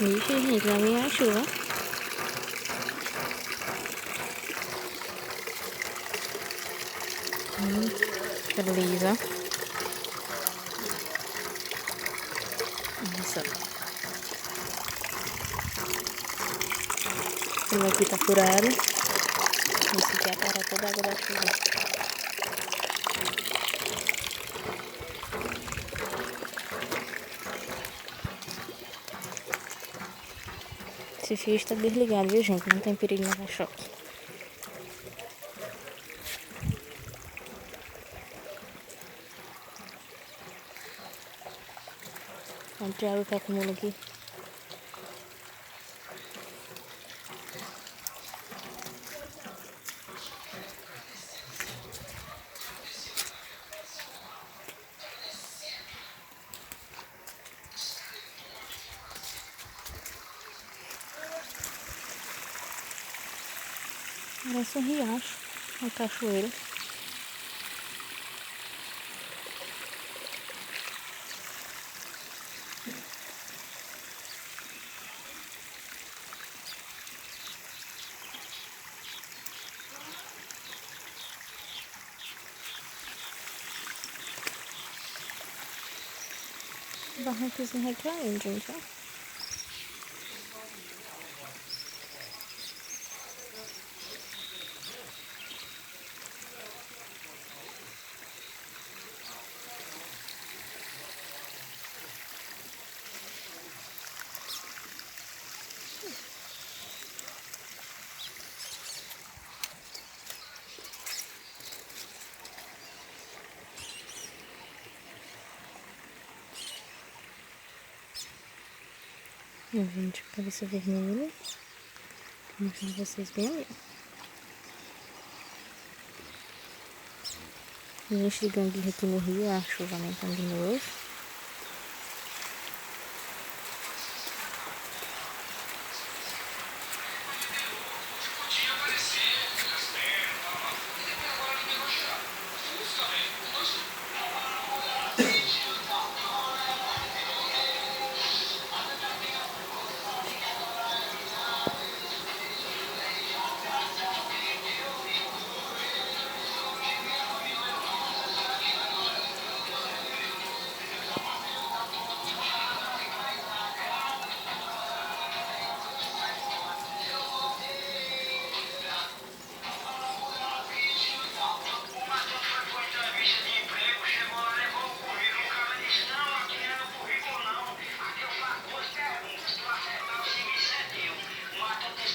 Ixi, gente, lá vem a chuva. Que lisa. Nossa. Ela aqui tá furada. Esse aqui é a cara toda a água da chuva. Esse fio está desligado, viu, gente? Não tem perigo de levar choque. Olha a água que acumula aqui. Parece um riacho, uma cachoeira. Barrancozinho recaindo, gente, ó. Gente, cabeça vermelha. Vou mostrar pra vocês bem ali. Enche de gangue aqui no rio, a chuva aumentando de novo.